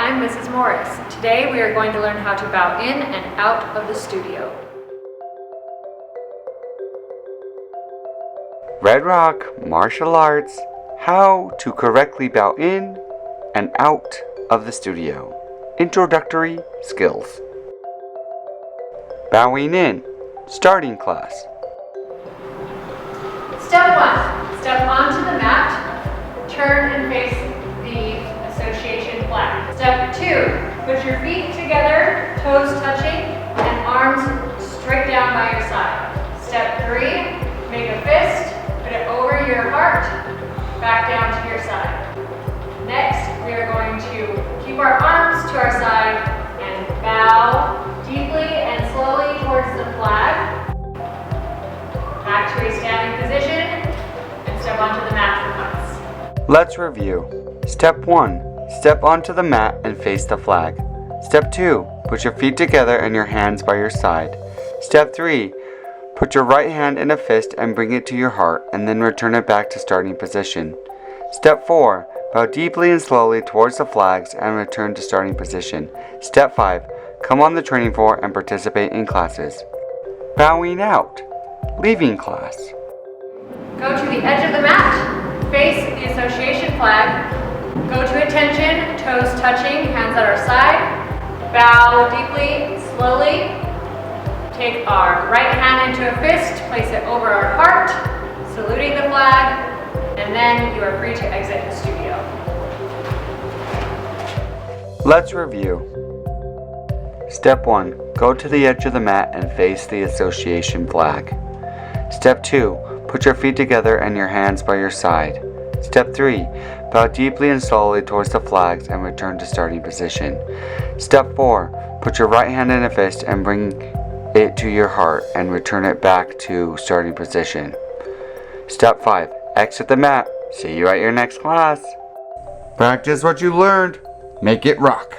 I'm Mrs. Morris. Today we are going to learn how to bow in and out of the studio. Red Rock Martial Arts, how to correctly bow in and out of the studio. Introductory skills. Bowing in, starting class. Step 1, step onto the mat, turn and face the association flag. Step 2, put your feet together, toes touching, and arms straight down by your side. Step 3, make a fist, put it over your heart, back down to your side. Next, we are going to keep our arms to our side and bow deeply and slowly towards the flag. Back to a standing position and step onto the mat for once. Let's review. Step 1, step onto the mat and face the flag. Step 2, put your feet together and your hands by your side. Step 3, put your right hand in a fist and bring it to your heart and then return it back to starting position. Step 4, bow deeply and slowly towards the flags and return to starting position. Step 5, come on the training floor and participate in classes. Bowing out, leaving class. Go to the edge of the mat, face the association flag, go to attention, toes touching, hands at our side, bow deeply, slowly, take our right hand into a fist, place it over our heart, saluting the flag, and then you are free to exit the studio. Let's review. Step 1, go to the edge of the mat and face the association flag. Step 2, put your feet together and your hands by your side. Step 3, bow deeply and slowly towards the flags and return to starting position. Step 4, put your right hand in a fist and bring it to your heart and return it back to starting position. Step 5, exit the mat. See you at your next class. Practice what you learned. Make it rock.